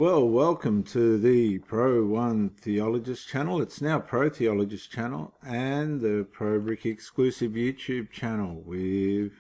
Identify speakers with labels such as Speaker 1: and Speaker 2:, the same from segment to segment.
Speaker 1: Well, welcome to the Pro One Theologist channel. It's now Pro Theologist channel and the Pro Brick exclusive YouTube channel with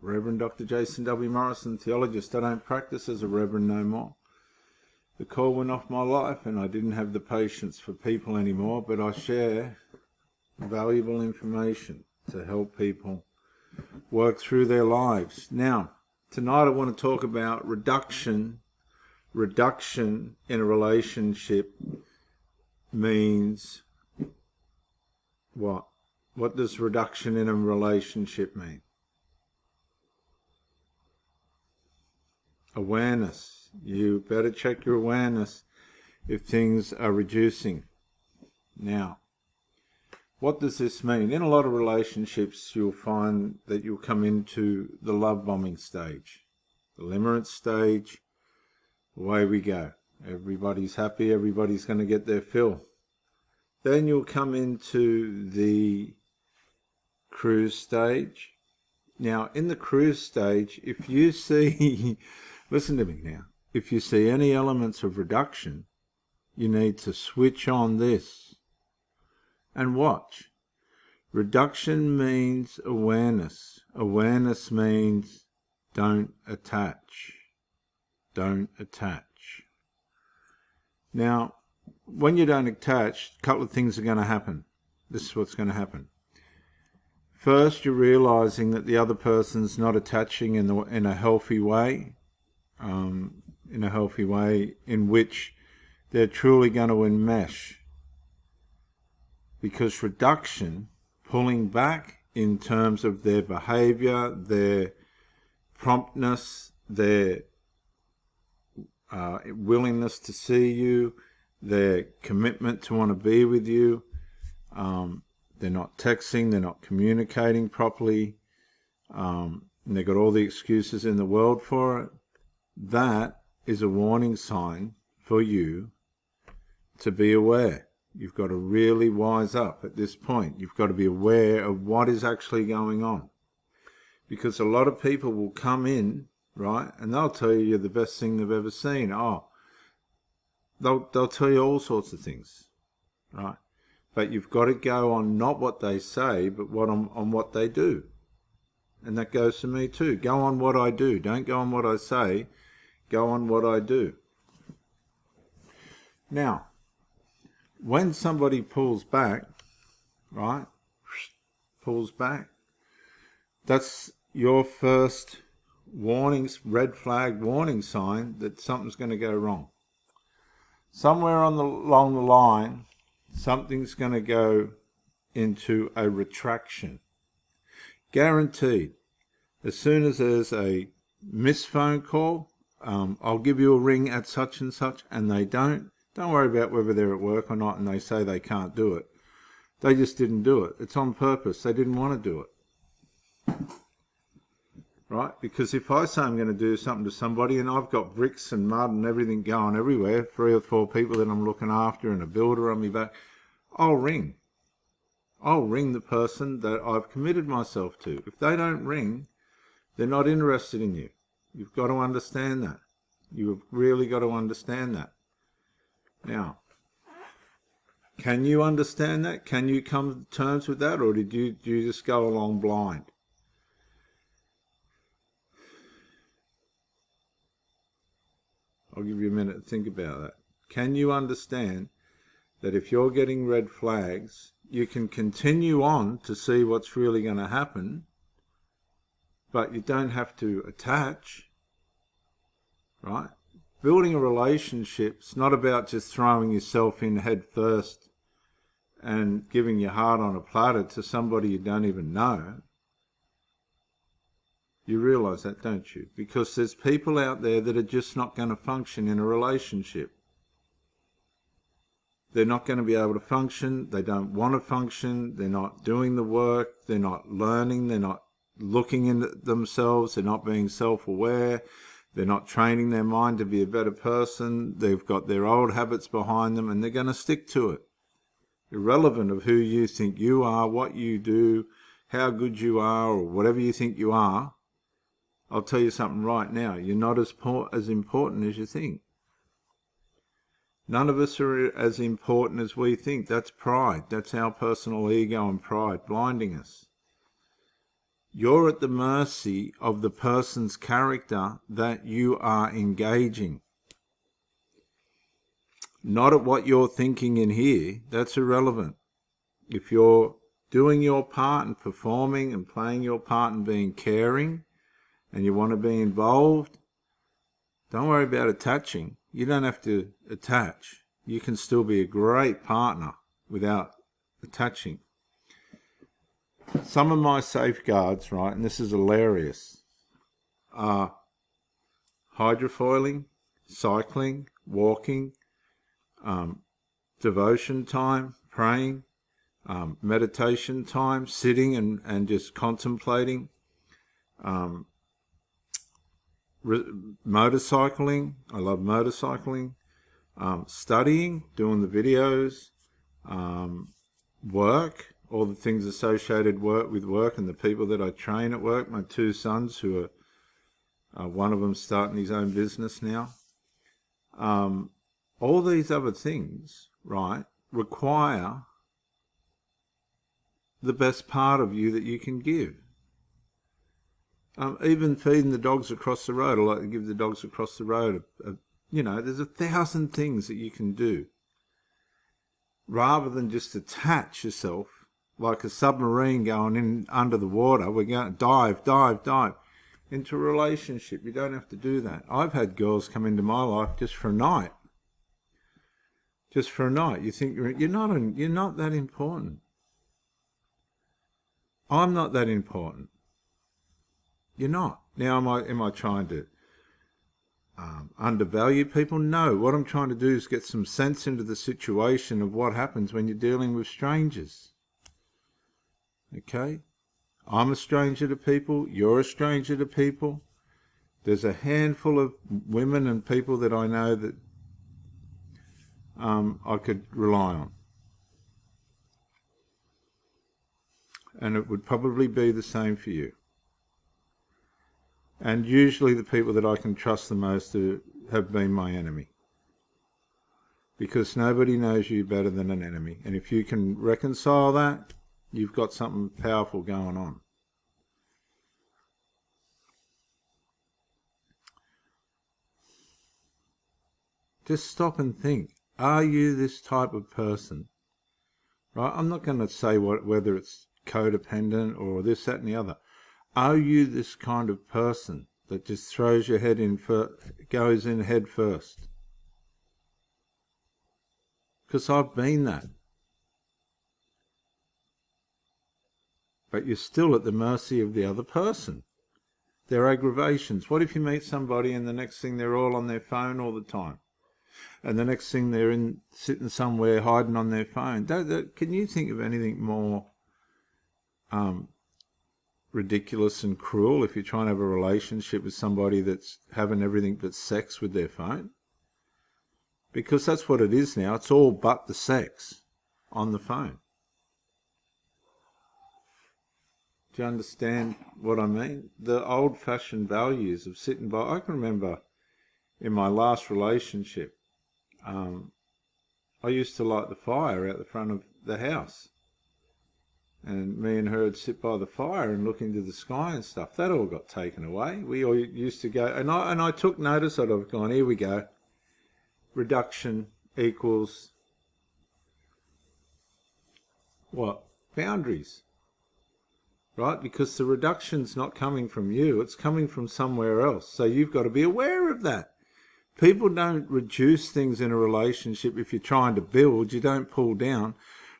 Speaker 1: Reverend Dr. Jason W. Morrison, theologist. I don't practice as a reverend no more. The call went off my life and I didn't have the patience for people anymore, but I share valuable information to help people work through their lives. Now, tonight I want to talk about reduction in a relationship means what? What does reduction in a relationship mean? Awareness. You better check your awareness if things are reducing. Now, what does this mean? In a lot of relationships, you'll find that you'll come into the love bombing stage, the limerence stage. Away we go. Everybody's happy. Everybody's going to get their fill. Then you'll come into the cruise stage. Now, in the cruise stage, if you see, listen to me now, if you see any elements of reduction, you need to switch on this and watch. Reduction means awareness. Awareness means don't attach. Don't attach. Now, when you don't attach, a couple of things are going to happen. This is what's going to happen. First, you're realizing that the other person's not attaching in a healthy way, in which they're truly going to enmesh. Because reduction, pulling back in terms of their behavior, their promptness, their willingness to see you, their commitment to want to be with you. They're not texting, they're not communicating properly, and they've got all the excuses in the world for it. That is a warning sign for you to be aware. You've got to really wise up at this point. You've got to be aware of what is actually going on. Because a lot of people will come in, right, and they'll tell you you're the best thing they've ever seen. They'll tell you all sorts of things, right? But you've got to go on not what they say, but on what they do. And that goes to me too. Go on what I do. Don't go on what I say. Go on what I do. Now, when somebody pulls back, right, pulls back, that's your first red flag warning sign that something's going to go wrong. Somewhere along the line, something's going to go into a retraction. Guaranteed. As soon as there's a missed phone call, I'll give you a ring at such and such, and they don't worry about whether they're at work or not, and they say they can't do it. They just didn't do it. It's on purpose. They didn't want to do it. Right? Because if I say I'm going to do something to somebody and I've got bricks and mud and everything going everywhere, 3 or 4 people that I'm looking after and a builder on me back, I'll ring. I'll ring the person that I've committed myself to. If they don't ring, they're not interested in you. You've got to understand that. You've really got to understand that. Now, can you understand that? Can you come to terms with that? Or do you just go along blind? I'll give you a minute to think about that. Can you understand that if you're getting red flags, you can continue on to see what's really going to happen, but you don't have to attach, right? Building a relationship's not about just throwing yourself in head first and giving your heart on a platter to somebody you don't even know. You realize that, don't you? Because there's people out there that are just not going to function in a relationship. They're not going to be able to function. They don't want to function. They're not doing the work. They're not learning. They're not looking into themselves. They're not being self-aware. They're not training their mind to be a better person. They've got their old habits behind them and they're going to stick to it. Irrelevant of who you think you are, what you do, how good you are, or whatever you think you are. I'll tell you something right now. You're not as important as you think. None of us are as important as we think. That's pride. That's our personal ego and pride blinding us. You're at the mercy of the person's character that you are engaging. Not at what you're thinking in here. That's irrelevant. If you're doing your part and performing and playing your part and being caring and you want to be involved, don't worry about attaching. You don't have to attach. You can still be a great partner without attaching. Some of my safeguards, right, and this is hilarious, are hydrofoiling, cycling, walking, devotion time, praying, meditation time, sitting and just contemplating, motorcycling. I love motorcycling. Studying, doing the videos, work, all the things associated with work and the people that I train at work. My two sons, who are one of them starting his own business now. All these other things, right, require the best part of you that you can give. Even feeding the dogs across the road. I like to give the dogs across the road there's 1,000 things that you can do rather than just attach yourself like a submarine going in under the water. We're going to dive into a relationship. You don't have to do that. I've had girls come into my life just for a night. Just for a night. You think you're not that important. I'm not that important. You're not. Now, am I trying to undervalue people? No. What I'm trying to do is get some sense into the situation of what happens when you're dealing with strangers. Okay? I'm a stranger to people. You're a stranger to people. There's a handful of women and people that I know that I could rely on. And it would probably be the same for you. And usually the people that I can trust the most have been my enemy. Because nobody knows you better than an enemy. And if you can reconcile that, you've got something powerful going on. Just stop and think. Are you this type of person? Right? I'm not going to say whether it's codependent or this, that, and the other. Are you this kind of person that just throws your head in, goes in head first? Because I've been that. But you're still at the mercy of the other person. Their aggravations. What if you meet somebody and the next thing they're all on their phone all the time? And the next thing they're sitting somewhere hiding on their phone? Can you think of anything more ridiculous and cruel if you're trying to have a relationship with somebody that's having everything but sex with their phone? Because that's what it is now. It's all but the sex on the phone. Do you understand what I mean? The old-fashioned values of sitting by... I can remember in my last relationship, I used to light the fire out the front of the house. And me and her would sit by the fire and look into the sky and stuff. That all got taken away. We all used to go... And I took notice of it. I've gone, here we go. Reduction equals... what? Boundaries. Right? Because the reduction's not coming from you. It's coming from somewhere else. So you've got to be aware of that. People don't reduce things in a relationship if you're trying to build. You don't pull down.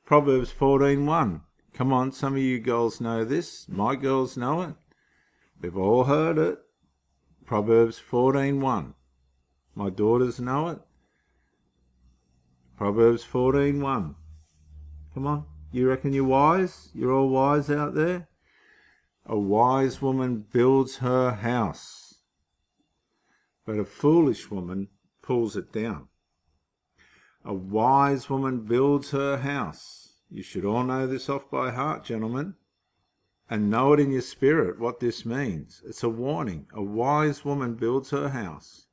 Speaker 1: Proverbs 14:1. Come on, some of you girls know this. My girls know it. We've all heard it. Proverbs 14:1. My daughters know it. Proverbs 14:1. Come on. You reckon you're wise? You're all wise out there? A wise woman builds her house, but a foolish woman pulls it down. A wise woman builds her house. You should all know this off by heart, gentlemen, and know it in your spirit what this means. It's a warning. A wise woman builds her house,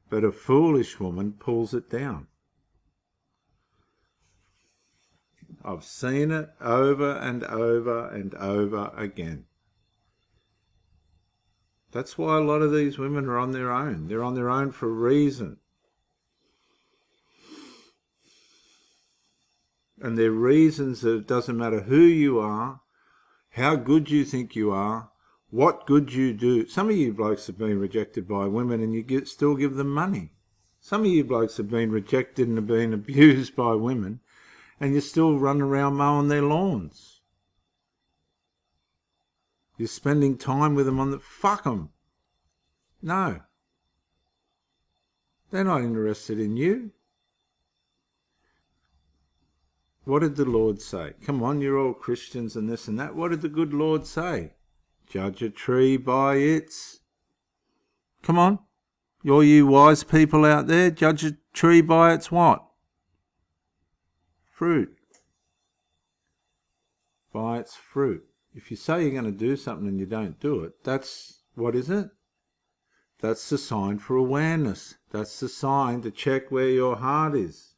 Speaker 1: but a foolish woman pulls it down. I've seen it over and over and over again. That's why a lot of these women are on their own. They're on their own for a reason. And their reasons that it doesn't matter who you are, how good you think you are, what good you do. Some of you blokes have been rejected by women and you still give them money. Some of you blokes have been rejected and have been abused by women and you still run around mowing their lawns. You're spending time with them on the... Fuck them. No. They're not interested in you. What did the Lord say? Come on, you're all Christians and this and that. What did the good Lord say? Judge a tree by its... Come on. All you wise people out there, judge a tree by its what? Fruit. By its fruit. If you say you're going to do something and you don't do it, that's... What is it? That's the sign for awareness. That's the sign to check where your heart is.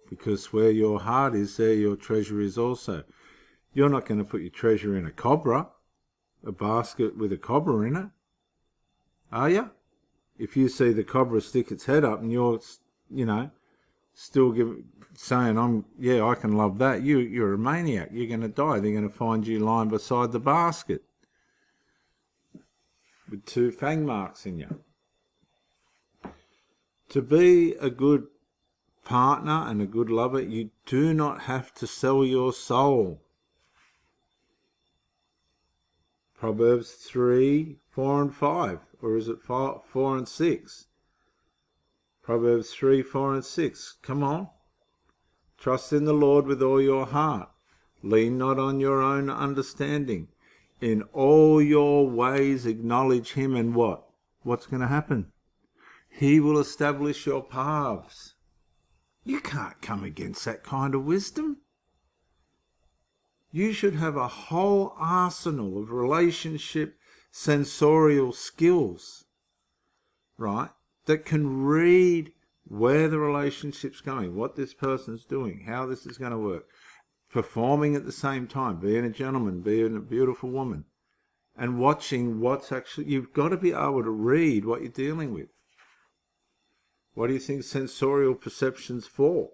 Speaker 1: Because where your heart is, there your treasure is also. You're not going to put your treasure in a cobra, a basket with a cobra in it, are you? If you see the cobra stick its head up and you're, still saying, I can love that, you're a maniac, you're going to die. They're going to find you lying beside the basket with 2 fang marks in you. To be a good partner and a good lover, you do not have to sell your soul. Proverbs 3, 4 and 5, or is it 4 and 6? Proverbs 3, 4 and 6. Come on. Trust in the Lord with all your heart. Lean not on your own understanding. In all your ways acknowledge him, and what? What's going to happen? He will establish your paths. You can't come against that kind of wisdom. You should have a whole arsenal of relationship sensorial skills, right, that can read where the relationship's going, what this person's doing, how this is going to work, performing at the same time, being a gentleman, being a beautiful woman, and watching what's actually... You've got to be able to read what you're dealing with. What do you think sensorial perception's for?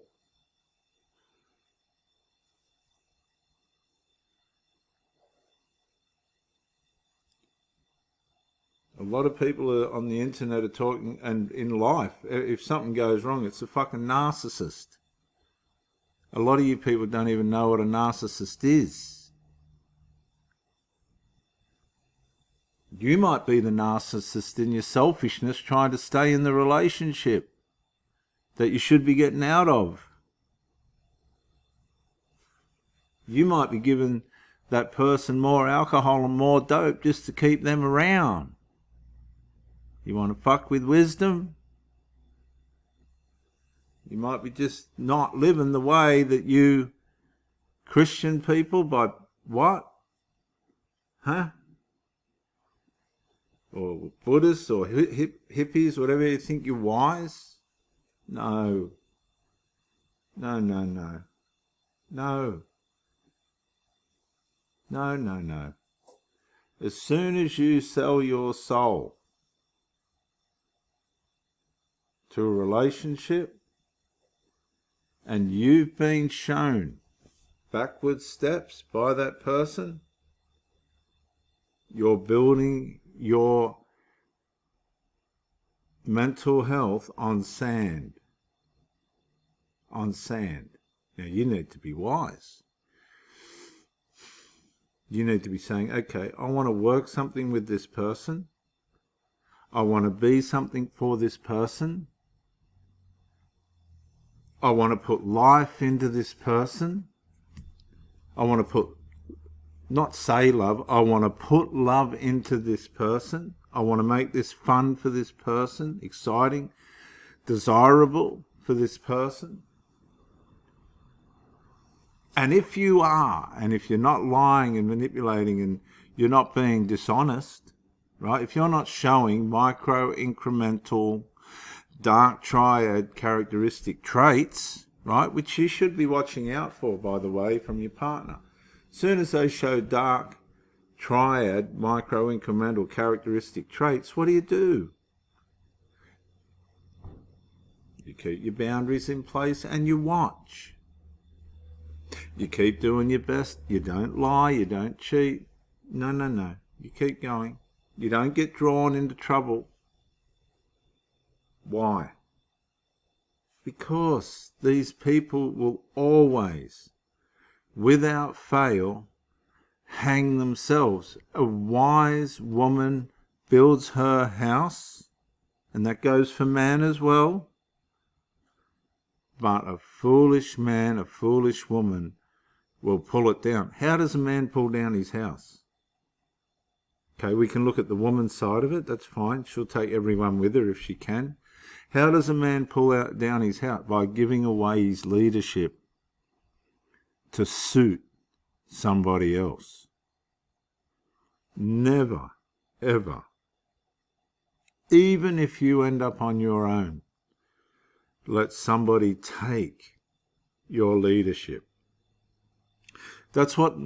Speaker 1: A lot of people on the internet are talking, and in life, if something goes wrong, it's a fucking narcissist. A lot of you people don't even know what a narcissist is. You might be the narcissist in your selfishness trying to stay in the relationship that you should be getting out of. You might be giving that person more alcohol and more dope just to keep them around. You want to fuck with wisdom? You might be just not living the way that you Christian people by what? Huh? Or Buddhists or hippies, whatever, you think you're wise? No. No. No. As soon as you sell your soul to a relationship and you've been shown backward steps by that person, you're building your mental health on sand. On sand. Now you need to be wise. You need to be saying, okay, I want to work something with this person. I want to be something for this person. I want to put life into this person. I want to not say love, I want to put love into this person. I want to make this fun for this person, exciting, desirable for this person. And if you are, and if you're not lying and manipulating and you're not being dishonest, right? If you're not showing micro incremental dark triad characteristic traits, right, which you should be watching out for, by the way, from your partner. As soon as they show dark triad micro-incremental characteristic traits, what do? You keep your boundaries in place and you watch. You keep doing your best. You don't lie. You don't cheat. No. You keep going. You don't get drawn into trouble. Why? Because these people will always, without fail, hang themselves. A wise woman builds her house, and that goes for man as well. But a foolish man, a foolish woman will pull it down. How does a man pull down his house? Okay, we can look at the woman's side of it. That's fine. She'll take everyone with her if she can. How does a man pull down his house? By giving away his leadership to suit somebody else. Never, ever. Even if you end up on your own, let somebody take your leadership. That's what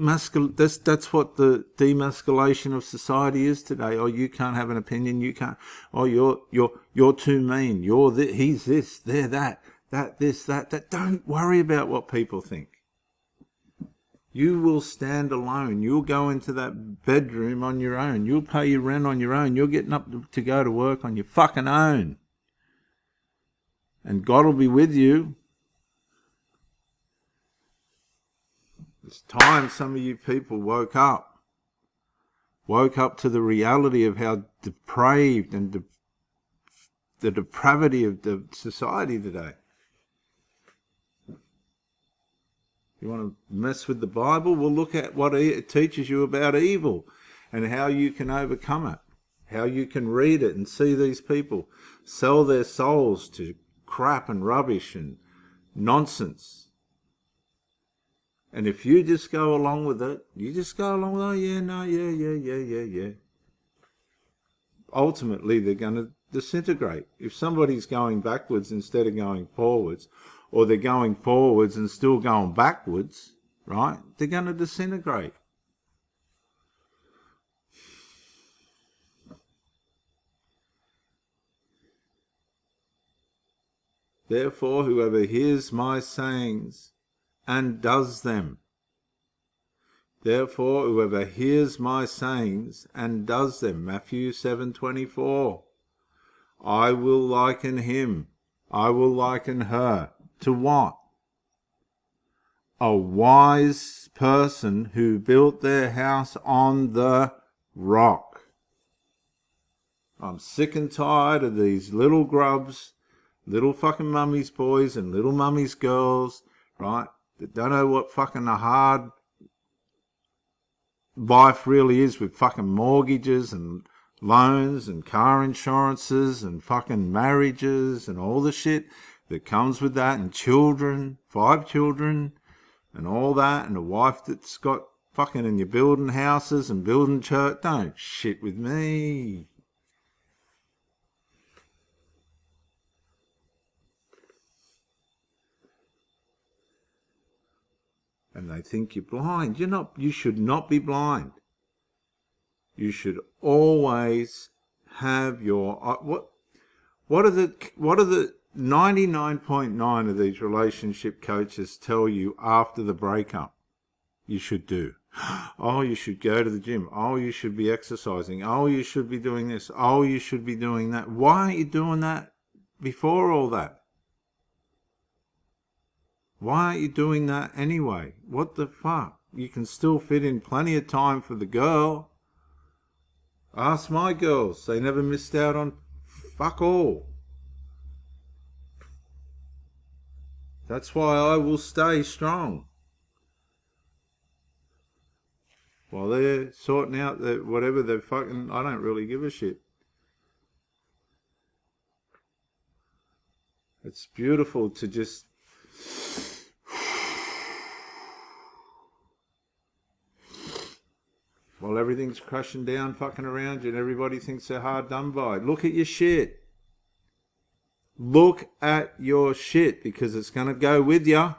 Speaker 1: that's what the demasculation of society is today. Oh, you can't have an opinion. You can't. Oh, you're too mean. He's this, they're that, this, that. Don't worry about what people think. You will stand alone. You'll go into that bedroom on your own. You'll pay your rent on your own. You're getting up to go to work on your fucking own. And God will be with you. It's time some of you people woke up to the reality of how depraved and the depravity of the society today. You want to mess with the Bible? Well, look at what it teaches you about evil and how you can overcome it, how you can read it and see these people sell their souls to crap and rubbish and nonsense. And if you just go along with it, oh yeah, no, yeah. Ultimately, they're going to disintegrate. If somebody's going backwards instead of going forwards, or they're going forwards and still going backwards, right, they're going to disintegrate. Therefore, whoever hears my sayings and does them. Therefore, whoever hears my sayings and does them. Matthew 7:24. I will liken him. I will liken her. To what? A wise person who built their house on the rock. I'm sick and tired of these little grubs, little fucking mummy's boys and little mummy's girls, right? That don't know what fucking a hard life really is with fucking mortgages and loans and car insurances and fucking marriages and all the shit that comes with that, and children, 5 children and all that, and a wife that's got fucking, and you're building houses and building church. Don't shit with me. And they think you're blind. You're not. You should not be blind. You should always have your what are the 99.9 of these relationship coaches tell you after the breakup you should do? Oh, you should go to the gym. Oh, you should be exercising. Oh, you should be doing this. Oh, you should be doing that. Why aren't you doing that before all that? Why aren't you doing that anyway? What the fuck? You can still fit in plenty of time for the girl. Ask my girls. They never missed out on fuck all. That's why I will stay strong. While they're sorting out whatever they're fucking, I don't really give a shit. It's beautiful to just... While everything's crashing down fucking around you and everybody thinks they're hard done by. Look at your shit. Look at your shit, because it's going to go with you.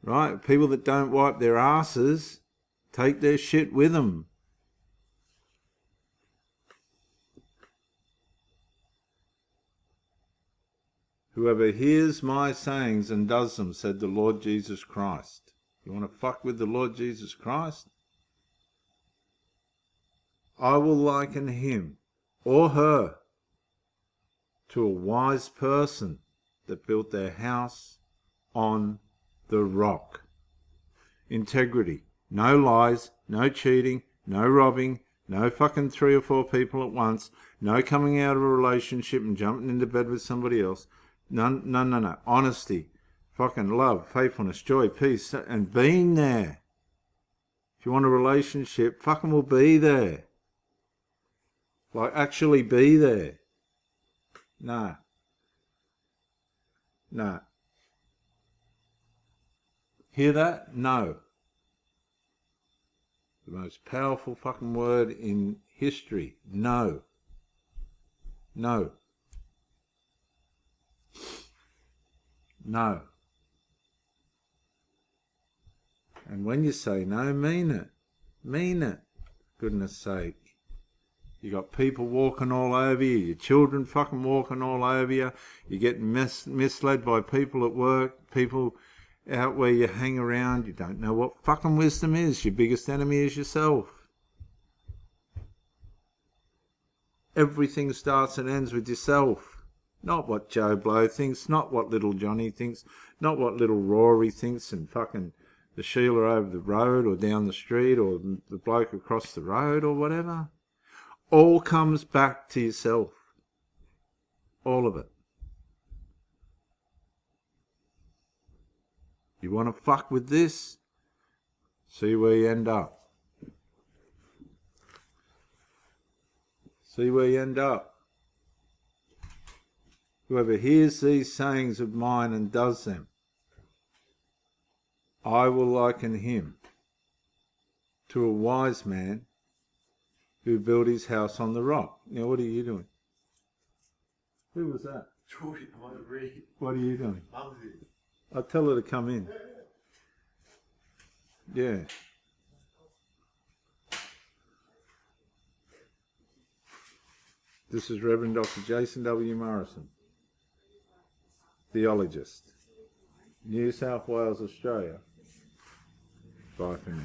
Speaker 1: Right? People that don't wipe their asses take their shit with them. Whoever hears my sayings and does them, said the Lord Jesus Christ. You want to fuck with the Lord Jesus Christ? I will liken him or her to a wise person that built their house on the rock. Integrity. No lies, no cheating, no robbing, no fucking 3 or 4 people at once, no coming out of a relationship and jumping into bed with somebody else. No. Honesty, fucking love, faithfulness, joy, peace, and being there. If you want a relationship, fucking will be there. Like, actually be there. Nah. Hear that? No. The most powerful fucking word in history. No. No. No. And when you say no, mean it. Mean it. Goodness sake. You got people walking all over you, your children fucking walking all over you, you're getting misled by people at work, people out where you hang around, you don't know what fucking wisdom is. Your biggest enemy is yourself. Everything starts and ends with yourself. Not what Joe Blow thinks, not what little Johnny thinks, not what little Rory thinks and fucking the Sheila over the road or down the street or the bloke across the road or whatever. All comes back to yourself. All of it. You want to fuck with this? See where you end up. See where you end up. Whoever hears these sayings of mine and does them, I will liken him to a wise man who built his house on the rock. Now, what are you doing? Who was that?
Speaker 2: Geordie, I might read.
Speaker 1: What are you doing?
Speaker 2: Mum's here.
Speaker 1: I'll tell her to come in. Yeah. This is Reverend Dr. Jason W. Morrison, theologist, New South Wales, Australia. Bye for now.